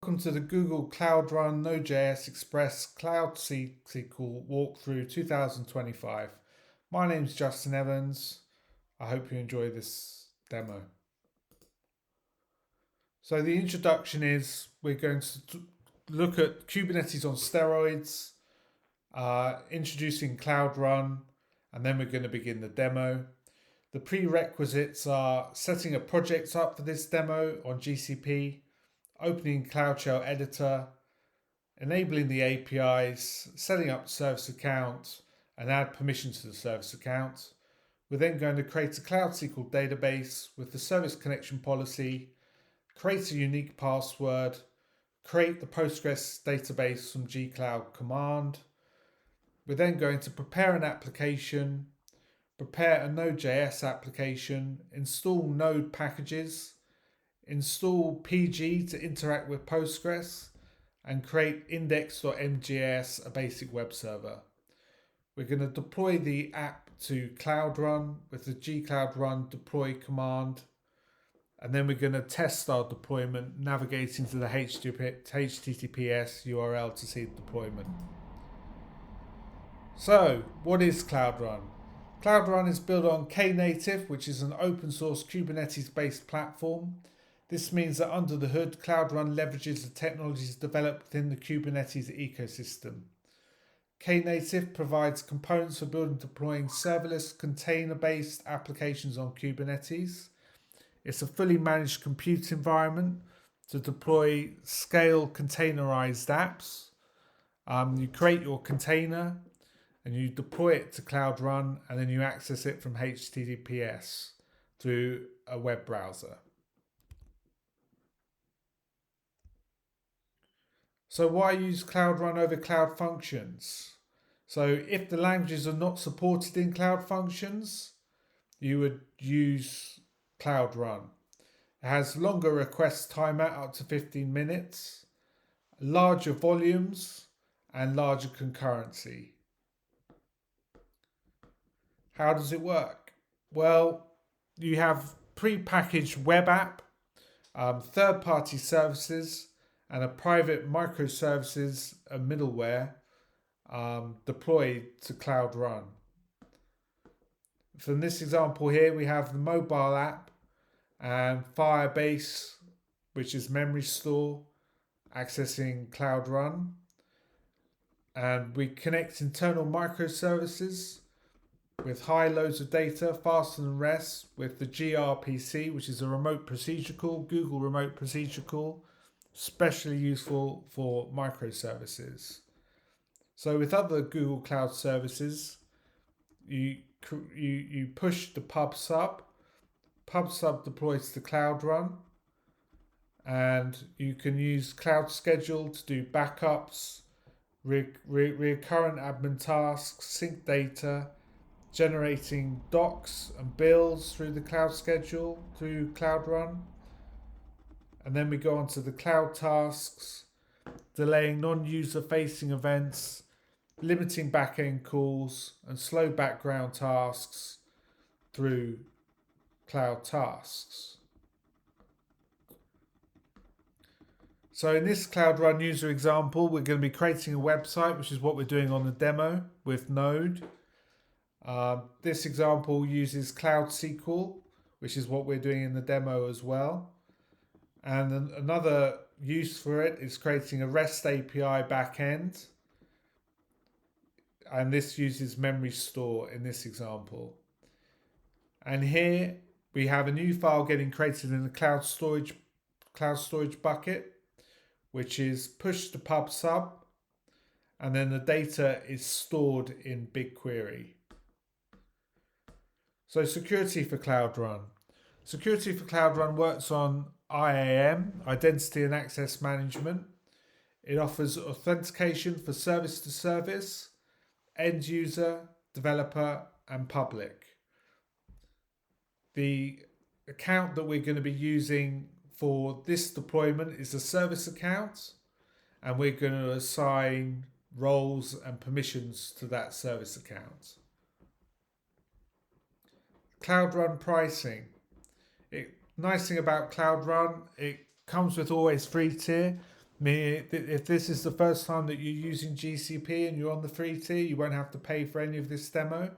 Welcome to the Google Cloud Run Node.js Express Cloud SQL walkthrough 2025. My name is Justin Evans. I hope you enjoy this demo. So the introduction is we're going to look at Kubernetes on steroids, introducing Cloud Run, and then we're going to begin the demo. The prerequisites are setting a project up for this demo on GCP, opening Cloud Shell Editor, enabling the APIs, setting up the service account, and add permissions to the service account. We're then going to create a Cloud SQL database with the service connection policy, create a unique password, create the Postgres database from gcloud command. We're then going to prepare an application, prepare a Node.js application, install Node packages, install PG to interact with Postgres, and create index.mjs, a basic web server. We're going to deploy the app to Cloud Run with the gcloud run deploy command, and then we're going to test our deployment navigating to the HTTPS URL to see the deployment. So, what is Cloud Run? Cloud Run is built on Knative, which is an open source Kubernetes-based platform. This means that under the hood, Cloud Run leverages the technologies developed within the Kubernetes ecosystem. Knative provides components for building and deploying serverless container-based applications on Kubernetes. It's a fully managed compute environment to deploy scale containerized apps. You create your container and you deploy it to Cloud Run, and then you access it from HTTPS through a web browser. So why use Cloud Run over Cloud Functions? So if the languages are not supported in Cloud Functions, you would use Cloud Run. It has longer request timeout up to 15 minutes, larger volumes, and larger concurrency. How does it work? Well, you have pre-packaged web app, third-party services, and a private microservices middleware deployed to Cloud Run. From this example here, we have the mobile app and Firebase, which is memory store, accessing Cloud Run. And we connect internal microservices with high loads of data, faster than REST, with the gRPC, which is a remote procedure call, Google remote procedure call, especially useful for microservices. So with other Google Cloud services, you push the pub/sub deploys to Cloud Run, and you can use Cloud Schedule to do backups, recurrent admin tasks, sync data, generating docs and bills through the Cloud Schedule through Cloud Run. And then we go on to the cloud tasks, delaying non-user facing events, limiting back-end calls, and slow background tasks through cloud tasks. So in this Cloud Run user example, we're going to be creating a website, which is what we're doing on the demo with Node. This example uses Cloud SQL, which is what we're doing in the demo as well. And another use for it is creating a REST API backend. And this uses memory store in this example. And here we have a new file getting created in the cloud storage bucket, which is pushed to pub/sub, and then the data is stored in BigQuery. So security for Cloud Run. Security for Cloud Run works on IAM, Identity and Access Management. It offers authentication for service to service, end user, developer, and public. The account that we're going to be using for this deployment is a service account, and we're going to assign roles and permissions to that service account. Cloud Run pricing. Nice thing about Cloud Run, it comes with always free tier. If this is the first time that you're using GCP and you're on the free tier, you won't have to pay for any of this demo.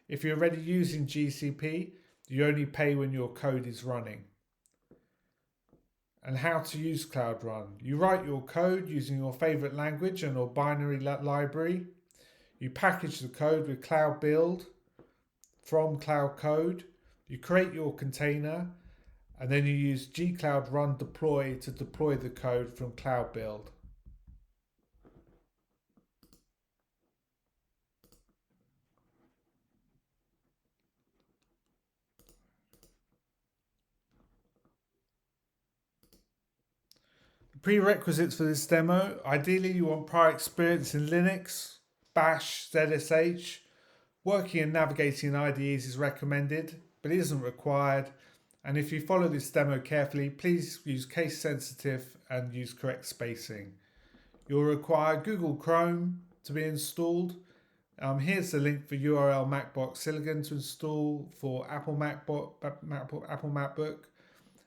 If you're already using GCP, you only pay when your code is running. And how to use Cloud Run. You write your code using your favorite language and or binary library. You package the code with Cloud Build from Cloud Code. You create your container, and then you use gcloud run deploy to deploy the code from Cloud Build. Prerequisites for this demo: ideally you want prior experience in Linux, Bash, ZSH. Working and navigating in IDEs is recommended, but it isn't required. And if you follow this demo carefully, please use case sensitive and use correct spacing. You'll require Google Chrome to be installed. Here's the link for URL MacBook Silicon to install for Apple MacBook,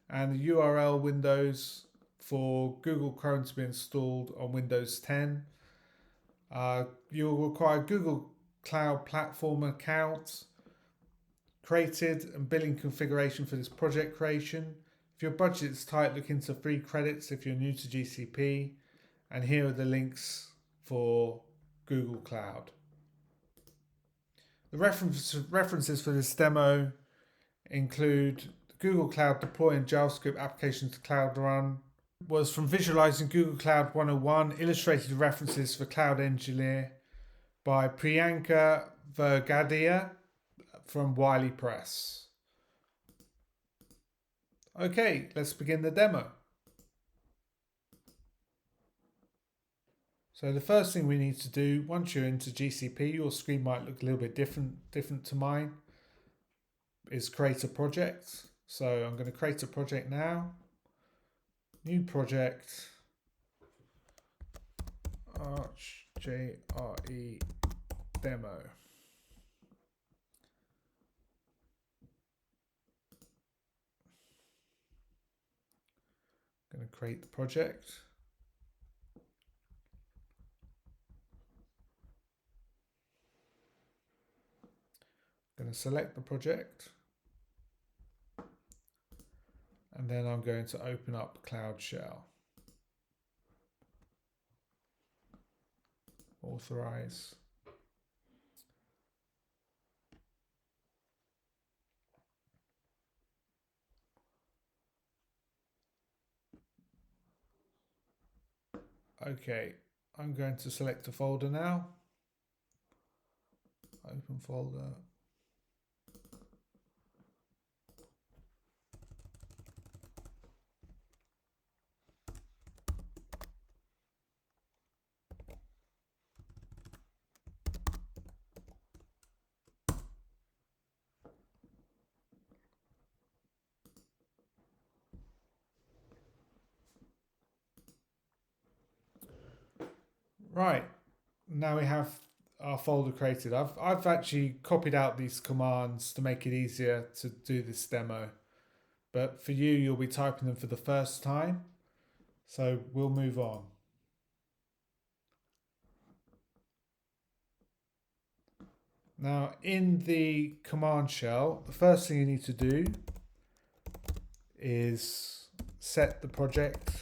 and the URL Windows for Google Chrome to be installed on Windows 10. You'll require Google Cloud Platform account created and billing configuration for this project creation. If your budget is tight, look into free credits if you're new to GCP. And here are the links for Google Cloud. The references for this demo include Google Cloud Deploying JavaScript Applications to Cloud Run, was from Visualizing Google Cloud 101, illustrated references for Cloud Engineer by Priyanka Vergadia from Wiley Press. Okay, let's begin the demo. So the first thing we need to do, once you're into GCP, your screen might look a little bit different to mine, is create a project. So I'm going to create a project now. New project, ArchJRE demo. I'm going to create the project. I'm going to select the project. And then I'm going to open up Cloud Shell. Authorize. Okay, I'm going to select a folder now. Open folder. Right, now we have our folder created. I've actually copied out these commands to make it easier to do this demo. But for you, you'll be typing them for the first time. So we'll move on. Now in the command shell, the first thing you need to do is set the project.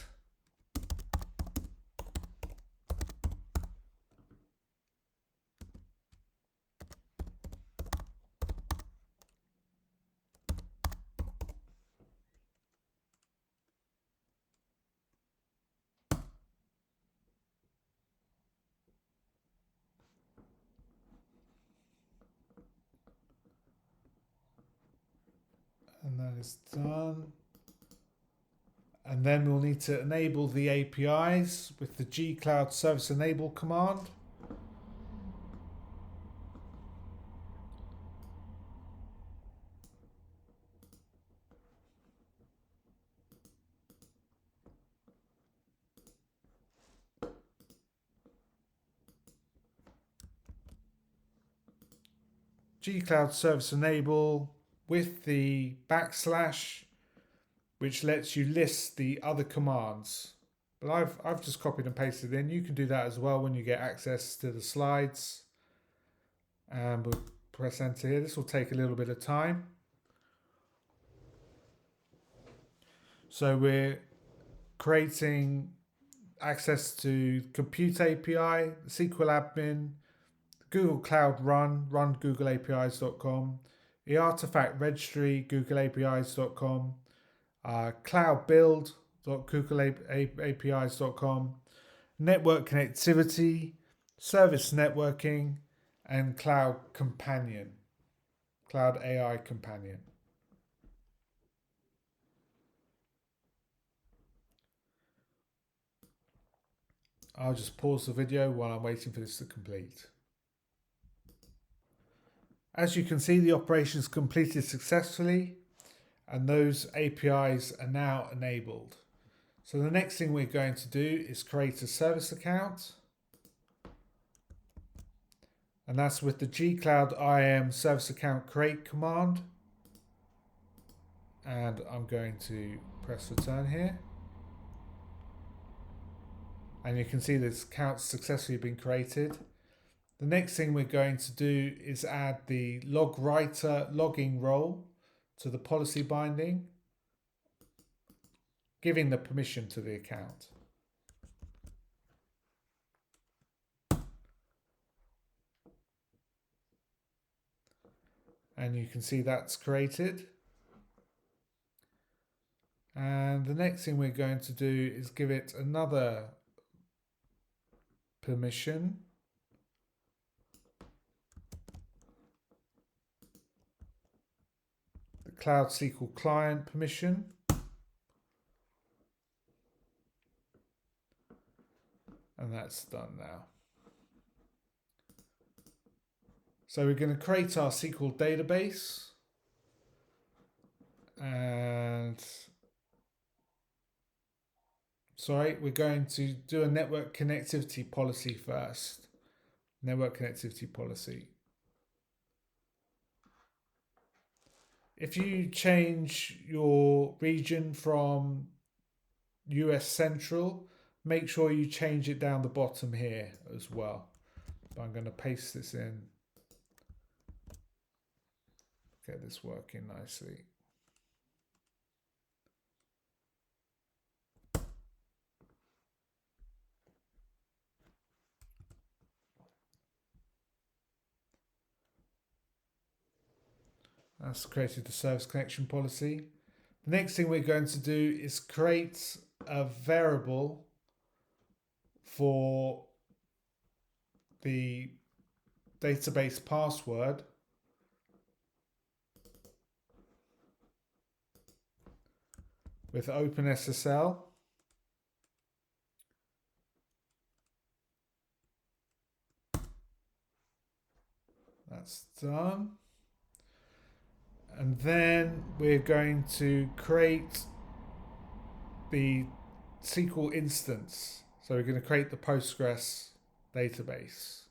And that is done. And then we'll need to enable the APIs with the gcloud service enable command. gcloud service enable with the \, which lets you list the other commands But I've just copied and pasted in. You can do that as well when you get access to the slides. And we'll press enter here. This will take a little bit of time. So we're creating access to Compute API, SQL Admin, Google Cloud Run googleapis.com, the Artifact Registry, googleapis.com, Cloud Build, googleapis.com, Network Connectivity, Service Networking, and Cloud Companion, Cloud AI Companion. I'll just pause the video while I'm waiting for this to complete. As you can see, the operation is completed successfully and those APIs are now enabled. So the next thing we're going to do is create a service account. And that's with the gcloud IAM service account create command. And I'm going to press return here. And you can see this account successfully been created. The next thing we're going to do is add the log writer logging role to the policy binding, giving the permission to the account. And you can see that's created. And the next thing we're going to do is give it another permission. The Cloud SQL client permission. And that's done now. So we're going to create our SQL database. And we're going to do a network connectivity policy first. Network connectivity policy. If you change your region from US Central, make sure you change it down the bottom here as well. But I'm going to paste this in. Get this working nicely. That's created the service connection policy. The next thing we're going to do is create a variable for the database password with OpenSSL. That's done. And then we're going to create the SQL instance. So we're going to create the Postgres database.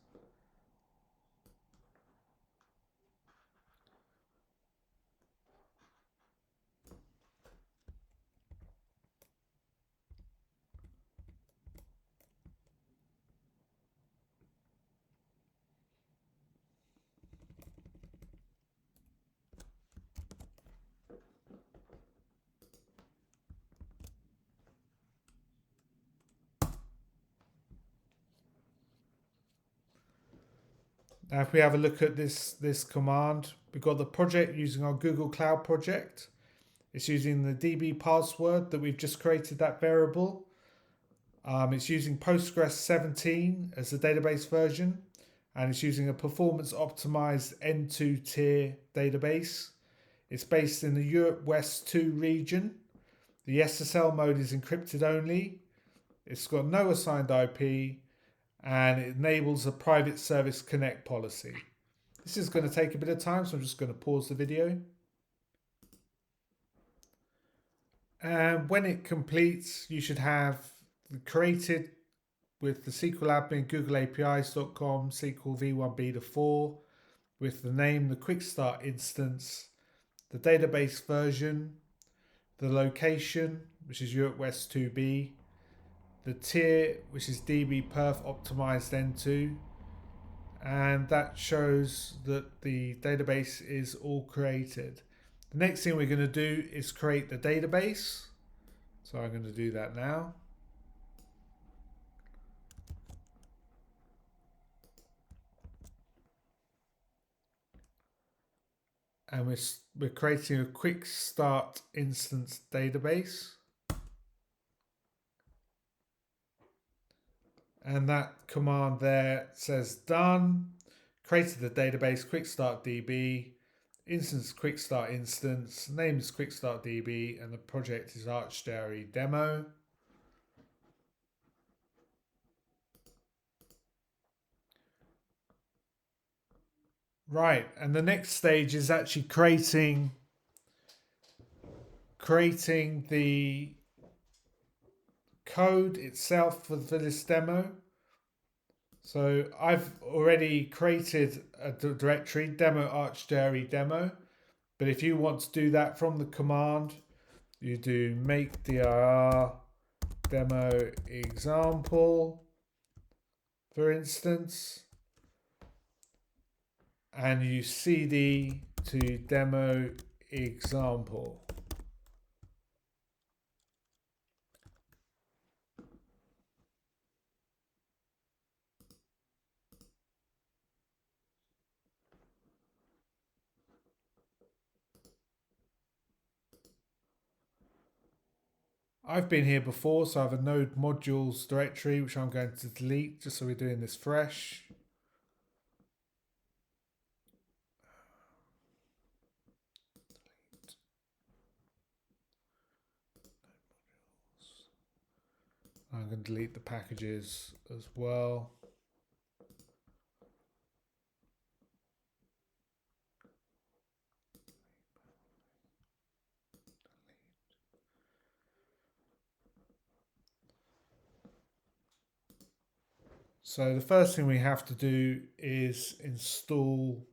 Now if we have a look at this command, we've got the project using our Google Cloud project. It's using the DB password that we've just created, that variable. It's using Postgres 17 as the database version, and it's using a performance optimized N2 tier database. It's based in the Europe West 2 region. The SSL mode is encrypted only. It's got no assigned IP, and it enables a private service connect policy. This is going to take a bit of time, so I'm just going to pause the video. And when it completes, you should have created with the SQL admin googleapis.com SQL v1b to 4 with the name, the quick start instance, the database version, the location, which is Europe West 2B, the tier, which is dbperf optimized n2, and that shows that the database is all created. The next thing we're going to do is create the database. So I'm going to do that now. And we're creating a quick start instance database. And that command there says done. Created the database quick start DB. Instance quick start instance. Name is quick start DB, and the project is ArchDairy demo. Right, and the next stage is actually creating the code itself for this demo. So I've already created a directory, demo ArchDairy demo. But if you want to do that from the command, you do make dir demo example, for instance, and you cd to demo example. I've been here before, so I have a node modules directory, which I'm going to delete just so we're doing this fresh. I'm going to delete the packages as well. So the first thing we have to do is install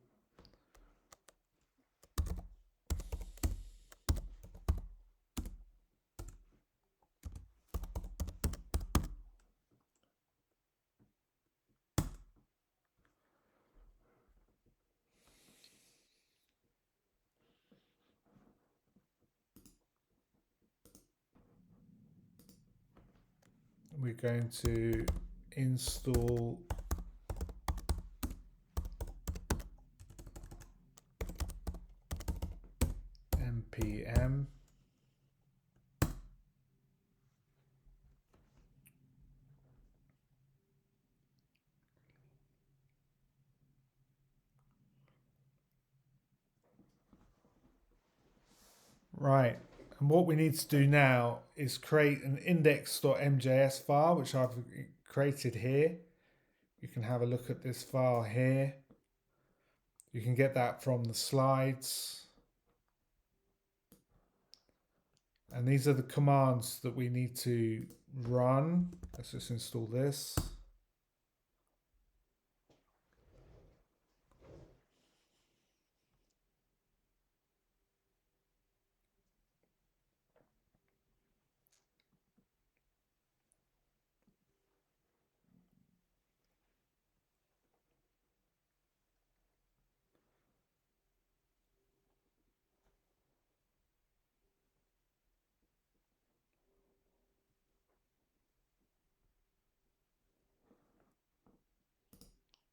we're going to install npm. Right, and what we need to do now is create an index.mjs file, which I've created here. You can have a look at this file here. You can get that from the slides. And these are the commands that we need to run. Let's just install this.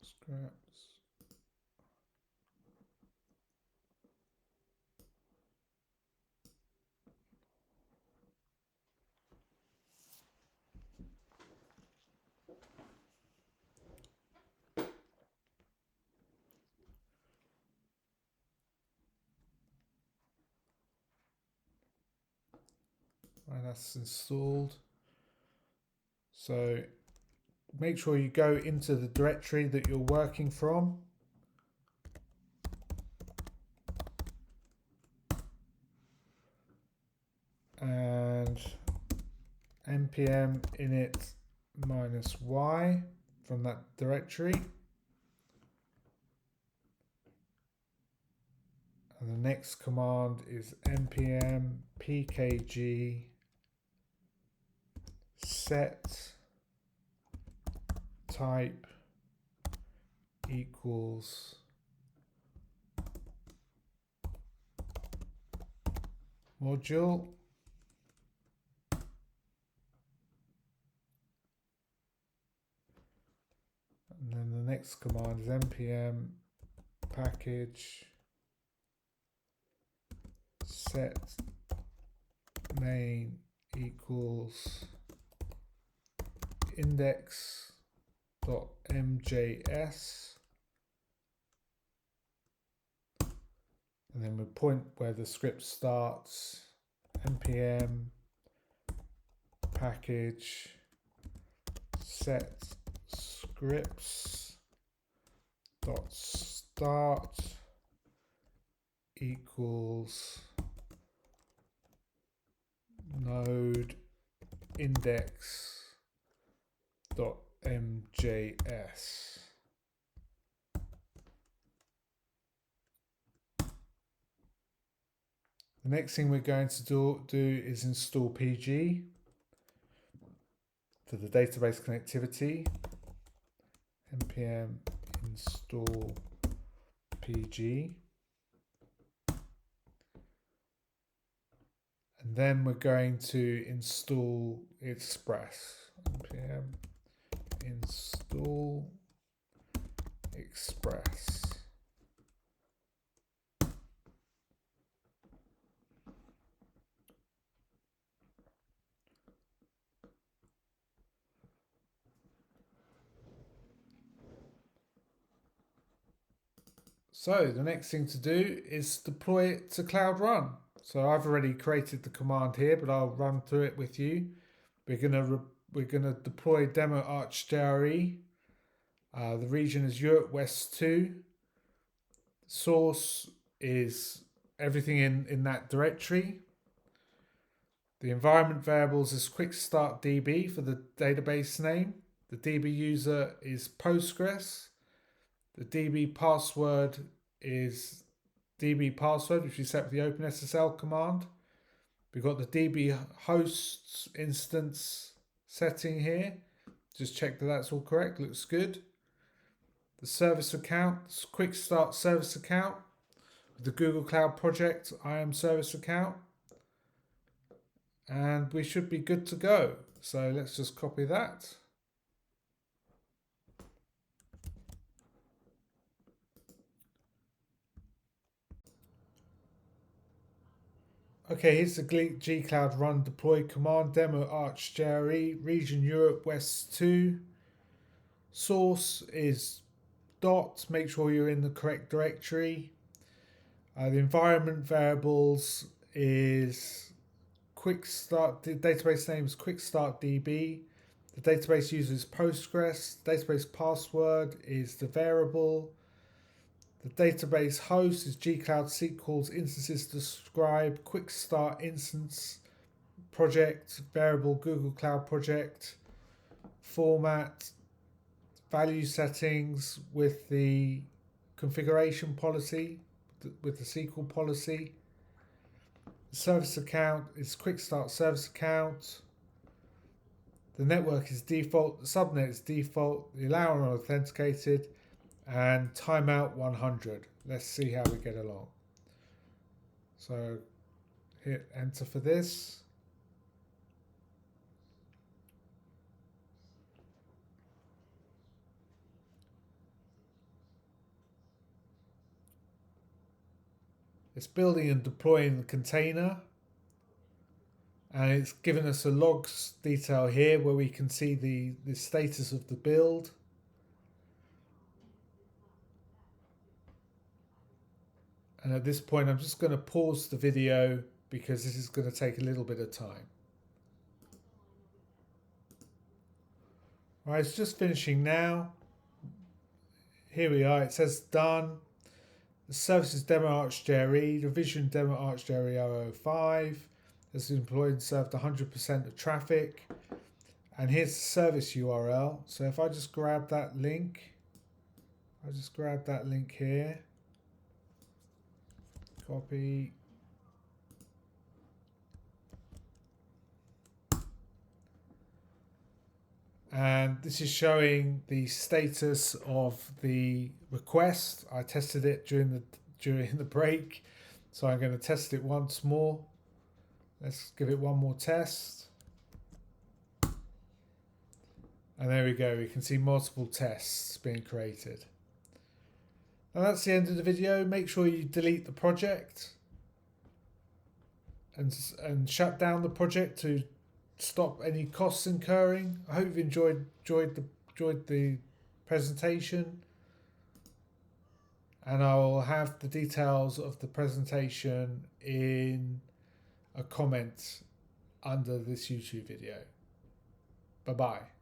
Scraps. Right, that's installed. So make sure you go into the directory that you're working from. And npm init -y from that directory. And the next command is npm pkg set type equals module. And then the next command is npm package set main equals index.mjs, and then we point where the script starts, npm package set scripts dot start equals node index dot mjs. The next thing we're going to do is install PG for the database connectivity. npm install PG. And then we're going to install Express. npm install Express. So the next thing to do is deploy it to Cloud Run. So I've already created the command here, but I'll run through it with you. We're gonna deploy demo arch.jre. The region is Europe West 2. Source is everything in that directory. The environment variables is quick start DB for the database name. The DB user is Postgres. The DB password is DB password, which we set with the OpenSSL command. We've got the DB hosts instance setting here. Just check that that's all correct. Looks good. The service account, quick start service account. With the Google Cloud Project IAM service account. And we should be good to go. So let's just copy that. Okay, here's the gcloud run deploy command, demo arch.jre, region Europe West 2. Source is dot, make sure you're in the correct directory. The environment variables is quick start, the database name is quick start DB. The database user is Postgres. The database password is the variable. The database host is gcloud SQL's instances describe quick start instance project variable Google Cloud Project format value settings with the configuration policy with the SQL policy. The service account is quick start service account. The network is default. The subnet is default. The allow unauthenticated. And timeout 100. Let's see how we get along. So hit enter for this. It's building and deploying the container. And it's given us a logs detail here where we can see the status of the build. And at this point, I'm just going to pause the video because this is going to take a little bit of time. All right, it's just finishing now. Here we are. It says done. The services demo arch.jre, revision demo arch.jre 005 has employed and served 100% of traffic. And here's the service URL. So if I just grab that link, here, copy, And this is showing the status of the request. I tested it during the break, so I'm going to test it once more. Let's give it one more test. And there we go, we can see multiple tests being created. And that's the end of the video. Make sure you delete the project and shut down the project to stop any costs incurring. I hope you've enjoyed the presentation, and I will have the details of the presentation in a comment under this YouTube video. Bye bye.